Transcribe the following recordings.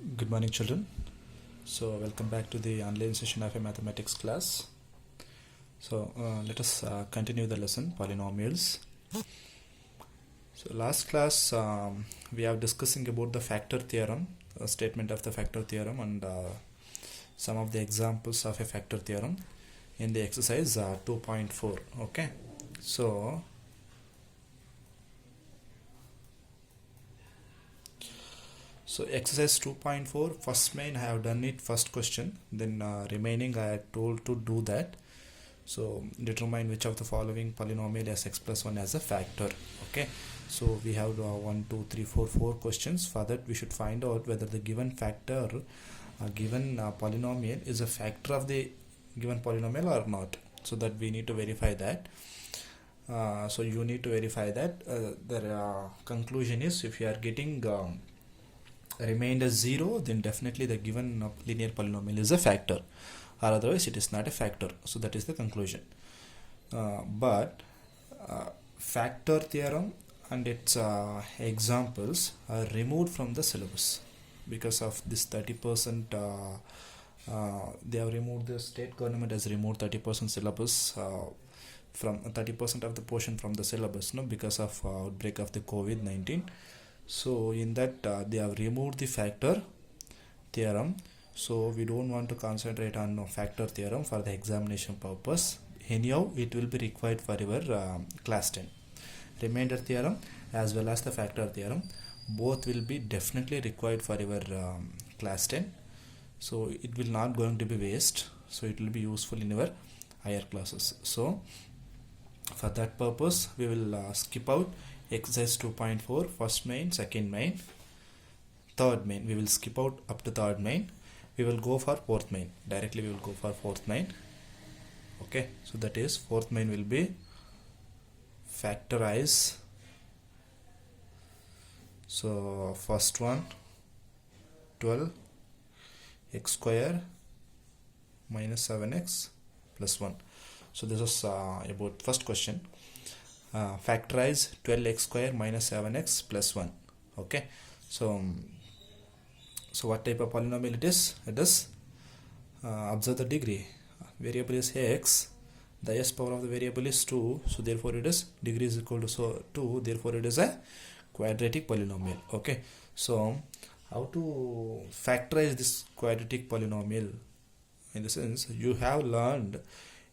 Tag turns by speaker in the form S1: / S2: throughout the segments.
S1: Good morning, children. So, welcome back to the online session of a mathematics class. So, let us continue the lesson polynomials. So, last class we have discussing about the factor theorem, a statement of the factor theorem, and some of the examples of a factor theorem in the exercise 2.4. Okay, so exercise 2.4, first main I have done it first question, then remaining I had told to do that. So determine which of the following polynomial has x plus 1 as a factor. Okay, so we have 1 2 3 4 4 questions. For that we should find out whether the given factor given polynomial is a factor of the given polynomial or not. So that we need to verify that. So you need to verify that. The conclusion is, if you are getting remainder 0, then definitely the given linear polynomial is a factor, or otherwise it is not a factor. So that is the conclusion. But factor theorem and its examples are removed from the syllabus because of this 30%. They have removed, the state government has removed 30% syllabus from 30% of the portion from the syllabus, because of outbreak of the COVID-19. So in that they have removed the factor theorem. So we don't want to concentrate on factor theorem for the examination purpose. Anyhow, it will be required for your class 10. Remainder theorem as well as the factor theorem, both will be definitely required for your class 10. So it will not going to be waste. So it will be useful in your higher classes. So for that purpose, we will skip out exercise 2.4, first main, second main, third main. We will skip out up to third main. We will go for fourth main. Directly we will go for fourth main. Okay, so that is fourth main will be factorize. So first one, 12 x square minus 7x plus 1. So this is about first question. Factorize 12x square minus 7x plus 1. Okay, so what type of polynomial it is? It is observe the degree. Variable is x, the s power of the variable is 2, so therefore it is degree is equal to 2, therefore it is a quadratic polynomial. Okay, so how to factorize this quadratic polynomial? In the sense, you have learned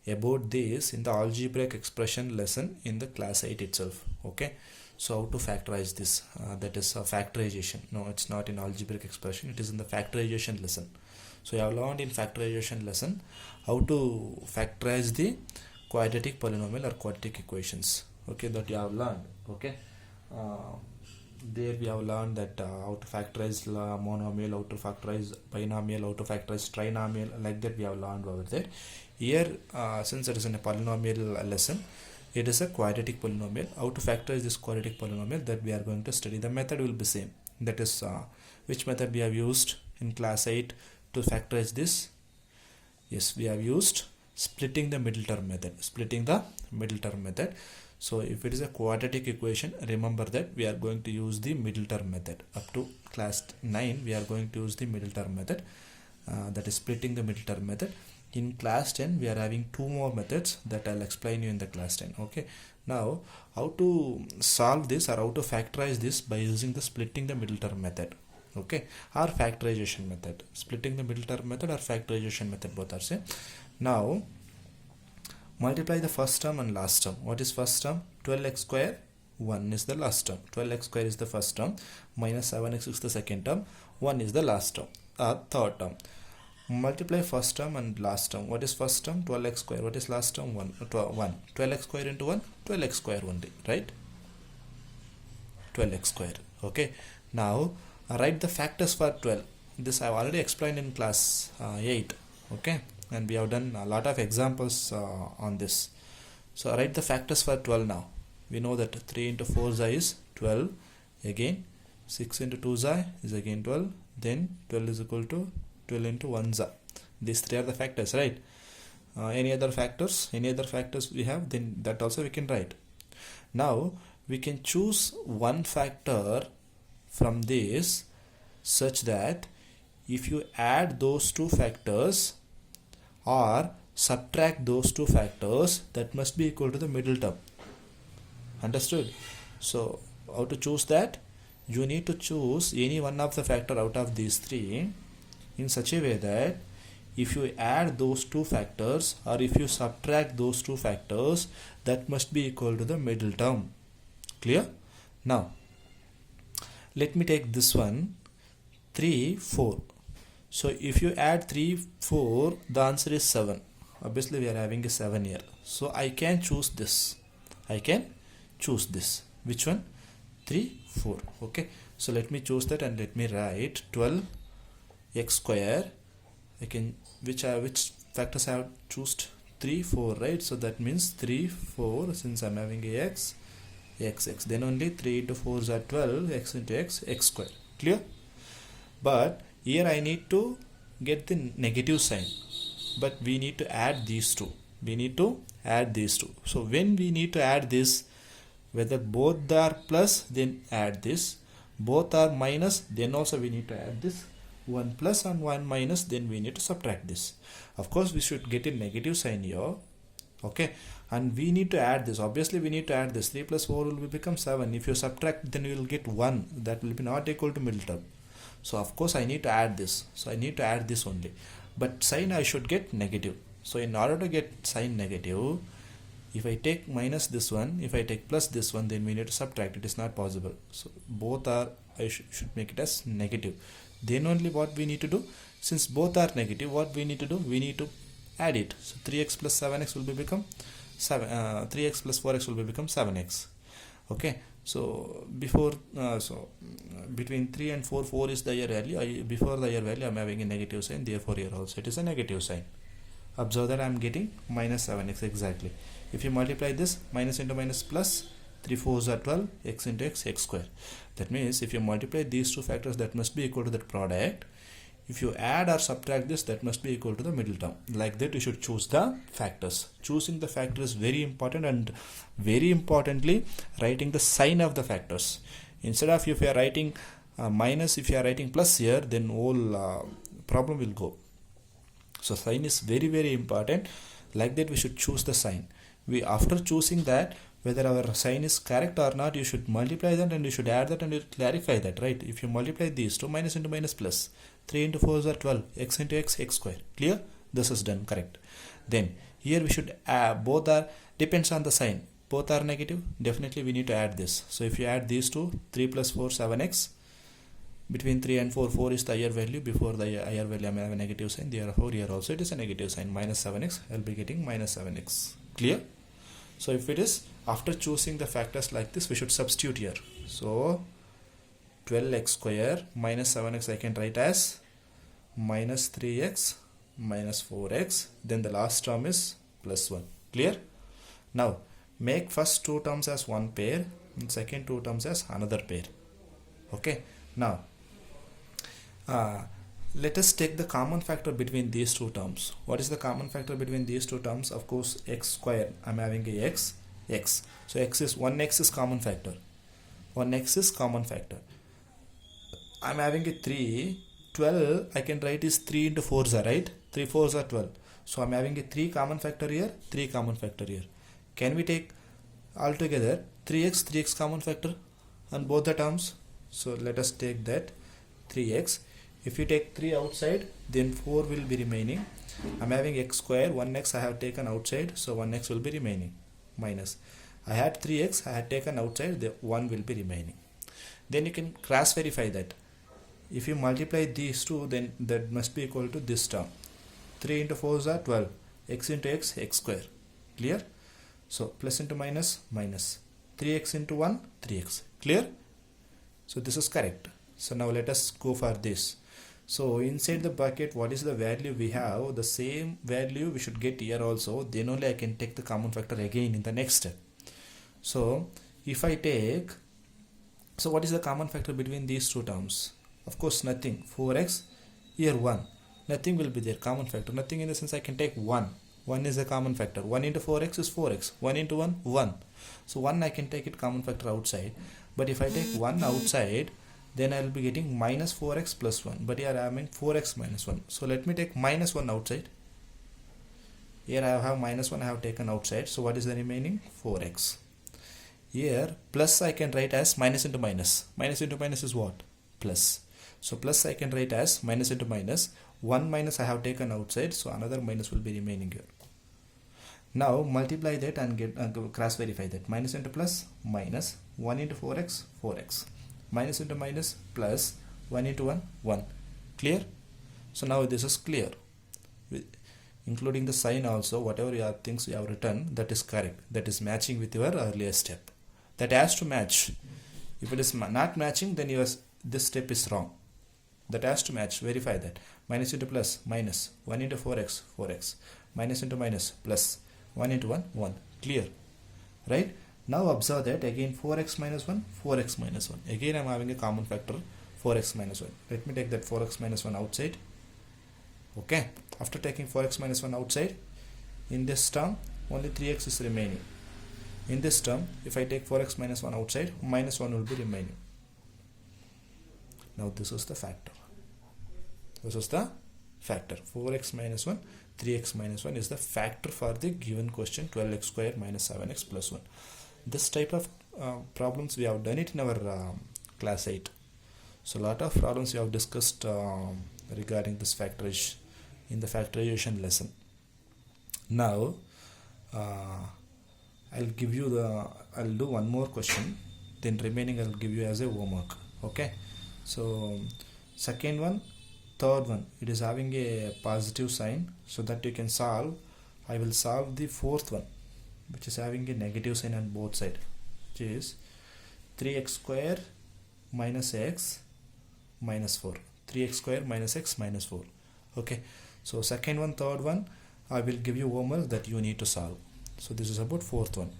S1: about this in the algebraic expression lesson in the class 8 itself. Okay, so how to factorize this, that is factorization. No, it's not in algebraic expression, it is in the factorization lesson. So you have learned in factorization lesson how to factorize the quadratic polynomial or quadratic equations. Okay, that you have learned. Okay, there we have learned that how to factorize monomial, how to factorize binomial, how to factorize trinomial, like that we have learned over there. Here, since it is in a polynomial lesson, it is a quadratic polynomial. How to factorize this quadratic polynomial, that we are going to study. The method will be same. That is which method we have used in class 8 to factorize this? Yes, we have used splitting the middle term method. Splitting the middle term method. So if it is a quadratic equation, remember that we are going to use the middle term method. Up to class 9, we are going to use the middle term method. That is splitting the middle term method. In class 10, we are having 2 more methods that I'll explain you in the class 10. Okay. Now, how to solve this or how to factorize this? By using the splitting the middle term method. Okay. Or factorization method. Splitting the middle term method or factorization method, both are same. Now, multiply the first term and last term. What is first term? 12x square, 1 is the last term. 12x square is the first term, minus 7x is the second term, 1 is the last term, third term. Multiply first term and last term. What is first term? 12x square. What is last term? 1. 12x square into 1, 12x square only, right? 12x square. Okay. Now write the factors for 12. This I have already explained in class 8. Okay, and we have done a lot of examples on this. So write the factors for 12 now. We know that 3 into 4 is 12. Again 6 into 2 is again 12. Then 12 is equal to 12 into 1 za. These 3 are the factors, right? Any other factors? Any other factors we have? Then that also we can write. Now we can choose one factor from this such that if you add those two factors or subtract those two factors, that must be equal to the middle term. Understood? So how to choose that? You need to choose any one of the factor out of these three in such a way that if you add those two factors or if you subtract those two factors, that must be equal to the middle term. Clear? Now let me take this one, 3 4. So if you add 3 4, the answer is 7. Obviously we are having a 7 here, so I can choose this. I can choose this. Which one? 3 4. Okay, so let me choose that and let me write 12 x square. I can which factors I have choose? 3 4, right? So that means 3 4, since I'm having a x, then only 3 into 4 is 12, x into x square. Clear? But here I need to get the negative sign, but we need to add these two. So when we need to add this, whether both are plus, then add this, both are minus, then also we need to add this, 1 plus and 1 minus, then we need to subtract this. Of course we should get a negative sign here. Okay, and we need to add this. Obviously we need to add this. 3 plus 4 will become 7. If you subtract, then you will get 1. That will be not equal to middle term. So of course I need to add this. So I need to add this only, but sign I should get negative. So in order to get sign negative, if I take minus this one, if I take plus this one, then we need to subtract. It is not possible. So both are, I should make it as negative. Then only what we need to do, since both are negative, what we need to do, we need to add it. So 3x plus 7x will become 3x plus 4x will become 7x. Okay, so before between 3 and 4 is the higher value. Before the higher value I am having a negative sign, therefore here also it is a negative sign. Observe that I am getting minus 7x exactly. If you multiply this, minus into minus plus, 3 4s are 12, x into x square. That means if you multiply these two factors, that must be equal to that product. If you add or subtract this, that must be equal to the middle term. Like that you should choose the factors. Choosing the factor is very important, and very importantly writing the sign of the factors. Instead of if you are writing minus, if you are writing plus here, then whole problem will go. So sign is very, very important. Like that we should choose the sign. After choosing that, whether our sign is correct or not, you should multiply that and you should add that and you clarify that, right? If you multiply these two, minus into minus plus, 3 into 4 is 12, x into x square. Clear? This is done, correct. Then here we should both are, depends on the sign, both are negative, definitely we need to add this. So if you add these two, 3 plus 4 7x, between 3 and 4 is the higher value. Before the higher value I may have a negative sign, therefore here also it is a negative sign, minus 7x. I will be getting minus 7x. Clear? So if it is, after choosing the factors like this, we should substitute here. So 12x square minus 7x I can write as minus 3x minus 4x, then the last term is plus 1. Clear? Now make first two terms as one pair and second two terms as another pair. Okay, now let us take the common factor between these two terms. What is the common factor between these two terms? Of course x square, I am having a x. So x is 1x is common factor. 1x is common factor. I am having a 3. 12 I can write is 3 into 4s are, right? 3 4s are 12. So I am having a 3 common factor here, 3 common factor here. Can we take altogether 3x common factor on both the terms? So let us take that 3x. If you take 3 outside, then 4 will be remaining. I am having x square, 1x I have taken outside, so 1x will be remaining. Minus, I had 3x, I had taken outside, the 1 will be remaining. Then you can cross verify that. If you multiply these two, then that must be equal to this term. 3 into 4 is 12, x into x square. Clear? So plus into minus, minus. 3x into 1, 3x. Clear? So this is correct. So now let us go for this. So inside the bucket, what is the value we have? The same value we should get here also. Then only I can take the common factor again in the next step. So if I take, so what is the common factor between these two terms? Of course nothing. 4x, here 1. Nothing will be there, common factor. Nothing in the sense I can take 1. 1 is a common factor. 1 into 4x is 4x. 1 into 1, 1. So 1 I can take it common factor outside. But if I take 1 outside, then I will be getting minus 4x plus 1, but here I am having 4x minus 1. So let me take minus 1 outside. Here I have minus 1 I have taken outside, so what is the remaining? 4x. Here plus I can write as minus into minus. Minus into minus is what? Plus. So plus I can write as minus into minus. 1 minus I have taken outside, so another minus will be remaining here. Now multiply that and get cross verify that. Minus into plus minus 1 into 4x 4x. Minus into minus plus 1 into 1 1. Clear? So now this is clear. Including the sign also, whatever your things you have written, that is correct. That is matching with your earlier step. That has to match. If it is not matching, then this step is wrong. That has to match. Verify that. Minus into plus minus 1 into 4x 4x. Minus into minus plus 1 into 1 1. Clear? Right? Now observe that again 4x minus 1 4x minus 1. Again I am having a common factor 4x minus 1. Let me take that 4x minus 1 outside. Okay, after taking 4x minus 1 outside, in this term only 3x is remaining. In this term, if I take 4x minus 1 outside, minus 1 will be remaining. Now this is the factor. This is the factor. 4x minus 1, 3x minus 1 is the factor for the given question 12x square minus 7x plus 1. This type of problems we have done it in our class 8. So a lot of problems we have discussed regarding this factorization in the factorization lesson. Now I'll do one more question, then remaining I'll give you as a homework. Okay, so second one, third one, it is having a positive sign, so that you can solve. I will solve the fourth one, which is having a negative sign on both sides, which is 3x square minus x minus 4. 3x square minus x minus 4. Okay, so second one, third one, I will give you homework that you need to solve. So this is about fourth one.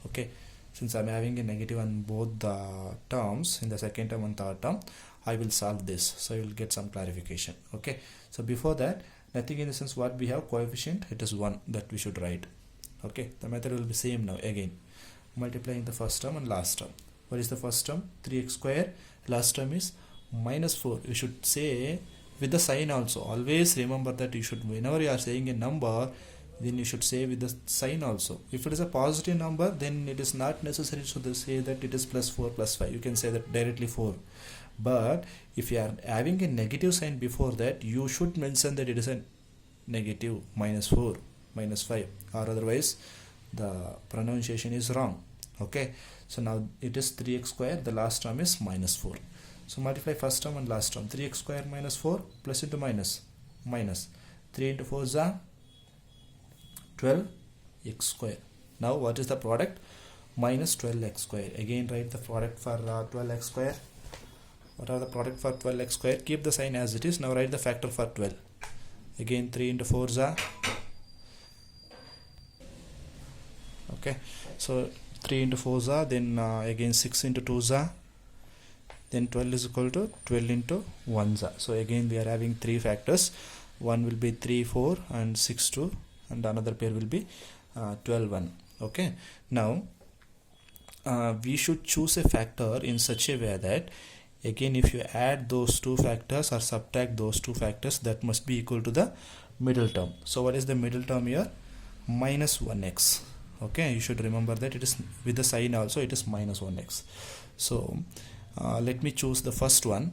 S1: Okay, since I am having a negative on both the terms, in the second term and third term, I will solve this, so you will get some clarification. Okay, so before that, nothing in the sense what we have coefficient, it is 1 that we should write. Okay, the method will be same now. Again multiplying the first term and last term. What is the first term? 3x square. Last term is minus 4. You should say with the sign also. Always remember that you should, whenever you are saying a number, then you should say with the sign also. If it is a positive number, then it is not necessary to say that it is plus 4 plus 5. You can say that directly 4. But if you are having a negative sign before that, you should mention that it is a negative minus 4 minus 5, or otherwise the pronunciation is wrong. Okay, so now it is 3x square, the last term is minus 4. So multiply first term and last term. 3x square minus 4 plus into minus minus 3 into 4 is 12x square. Now what is the product? Minus 12x square. Again write the product for 12x square. What are the product for 12x square? Keep the sign as it is. Now write the factor for 12. Again 3 into 4 is okay, so 3 into 4 is then again 6 into 2 is then 12 is equal to 12 into 1 is. So again we are having 3 factors. One will be 3 4 and 6 2, and another pair will be 12 1. Okay, now we should choose a factor in such a way that again if you add those two factors or subtract those two factors, that must be equal to the middle term. So what is the middle term here? Minus 1x. Okay, you should remember that it is with the sign also, it is minus 1x. So let me choose the first one,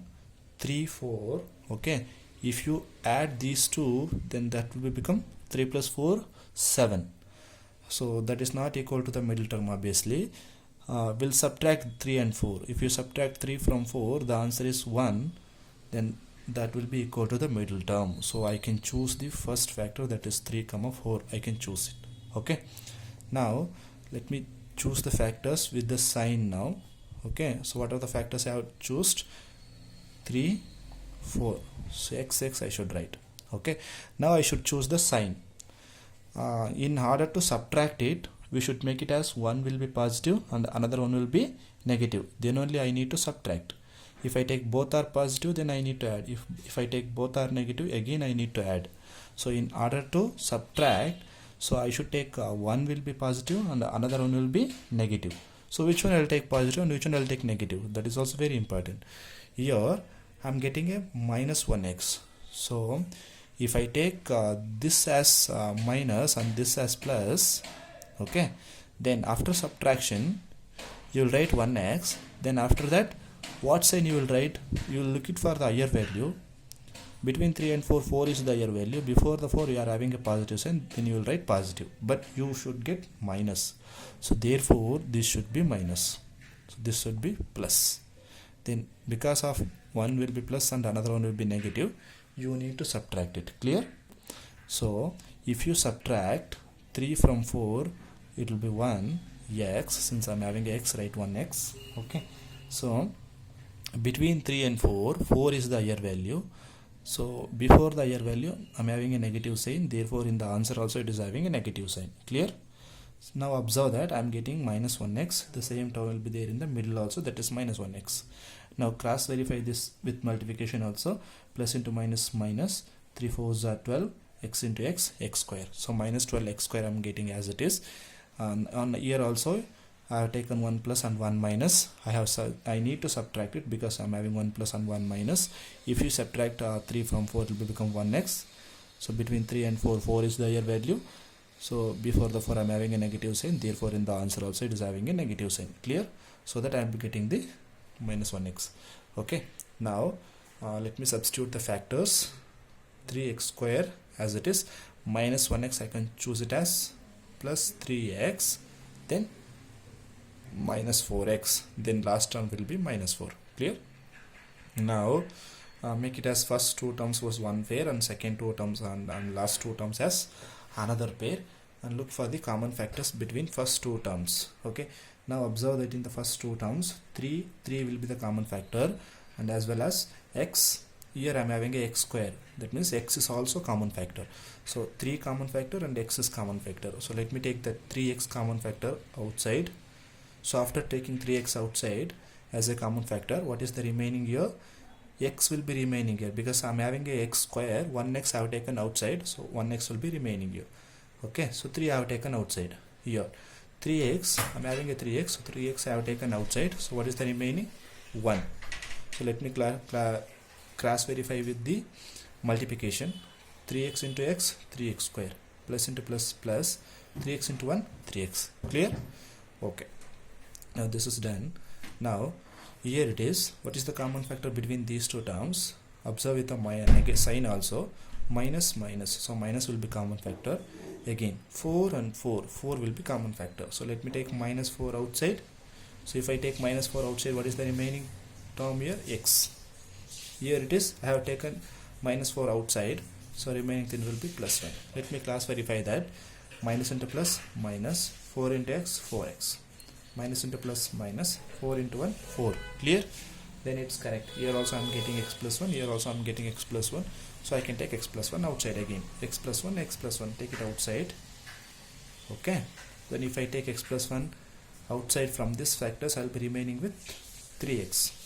S1: 3 4. Okay, if you add these two, then that will become 3 plus 4 7. So that is not equal to the middle term obviously. We'll subtract 3 and 4. If you subtract 3 from 4, the answer is 1, then that will be equal to the middle term. So I can choose the first factor, that is 3 comma 4. I can choose it. Okay, now let me choose the factors with the sign now. Okay, so what are the factors I have chosen? 3 4. So x I should write. Okay, now I should choose the sign. In order to subtract it, we should make it as one will be positive and another one will be negative. Then only I need to subtract. If I take both are positive, then I need to add. If I take both are negative, again I need to add. So in order to subtract, so I should take one will be positive and another one will be negative. So which one I will take positive and which one I will take negative? That is also very important. Here I'm getting a minus 1x. So if I take this as minus and this as plus, okay, then after subtraction you will write 1x. Then after that, what sign you will write? You will look it for the higher value. Between 3 and 4, 4 is the higher value. Before the 4 you are having a positive sign, then you will write positive, but you should get minus. So therefore this should be minus, so this should be plus. Then because of one will be plus and another one will be negative, you need to subtract it. Clear? So if you subtract 3 from 4, it will be 1 x. Since I'm having x, write 1x. Okay, so between 3 and 4, 4 is the higher value. So before the higher value I'm having a negative sign, therefore in the answer also it is having a negative sign. Clear? Now observe that I'm getting minus 1x. The same term will be there in the middle also, that is minus 1x. Now cross verify this with multiplication also. Plus into minus minus, 3 4s are 12, x into x, x square. So minus 12x square I'm getting as it is. On here also I have taken 1 plus and 1 minus. I need to subtract it because I'm having 1 plus and 1 minus. If you subtract 3 from 4, it will become 1x. So between 3 and 4, 4 is the higher value. So before the 4 I'm having a negative sign, therefore in the answer also it is having a negative sign. Clear? So that I am getting the minus 1x. Okay, now let me substitute the factors. 3x square as it is, minus 1x I can choose it as plus 3x, then minus 4x, then last term will be minus 4. Clear? Now make it as first two terms was one pair and second two terms and last two terms as another pair, and look for the common factors between first two terms. Okay, now observe that in the first two terms 3 will be the common factor, and as well as x. Here I am having a x square, that means x is also common factor. So 3 common factor and x is common factor. So let me take that 3x common factor outside. So after taking 3x outside as a common factor, what is the remaining here? X will be remaining here because I'm having a x square, 1x I have taken outside, so 1x will be remaining here. Okay, so 3 I have taken outside here. 3x, I'm having a 3x, so 3x I have taken outside, so what is the remaining? 1. So let me cross verify with the multiplication. 3x into x, 3x square, plus into plus plus, 3x into 1, 3x. Clear? Okay, now this is done. Now here it is, what is the common factor between these two terms? Observe with the sign also, minus minus, so minus will be common factor. Again 4 and 4 will be common factor. So let me take minus 4 outside. So if I take minus 4 outside, what is the remaining term here? X. Here it is, I have taken minus 4 outside, so remaining thing will be plus 1. Let me class verify that. Minus into plus minus, 4 into x, 4x. Minus into plus minus, 4 into 1, 4. Clear? Then it's correct. Here also I'm getting x plus 1, here also I'm getting x plus 1. So I can take x plus 1 outside again. X plus 1, take it outside. Okay. Then if I take x plus 1 outside from this factors, I'll be remaining with 3x.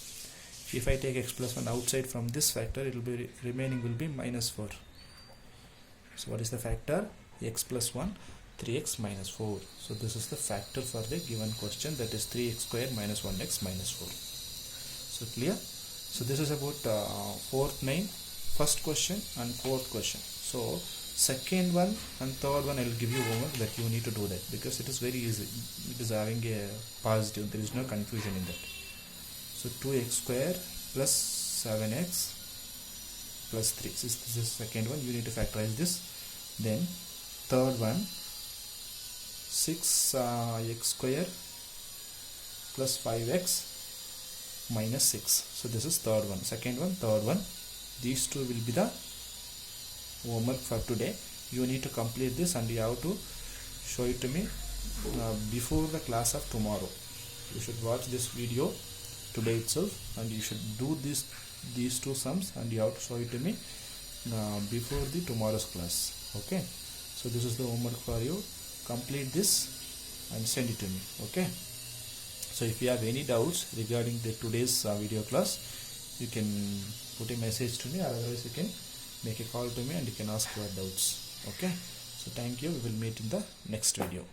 S1: If I take x plus 1 outside from this factor, it will be remaining will be minus 4. So what is the factor? X plus 1, 3x minus 4. So this is the factor for the given question, that is 3x square minus 1x minus 4. So clear? So this is about fourth main, first question and fourth question. So second one and third one I will give you homework that you need to do that, because it is very easy. It is having a positive, there is no confusion in that. So 2x square plus 7x plus 3. This is the second one, you need to factorize this. Then third one, 6x square plus 5x minus 6. So this is third one. Second one, third one. These two will be the homework for today. You need to complete this and you have to show it to me before the class of tomorrow. You should watch this video today itself and you should do these two sums and you have to show it to me before the tomorrow's class. Okay, so this is the homework for you. Complete this and send it to me. Okay, so if you have any doubts regarding the today's video class, you can put a message to me, or otherwise you can make a call to me and you can ask your doubts. Okay, so thank you. We will meet in the next video.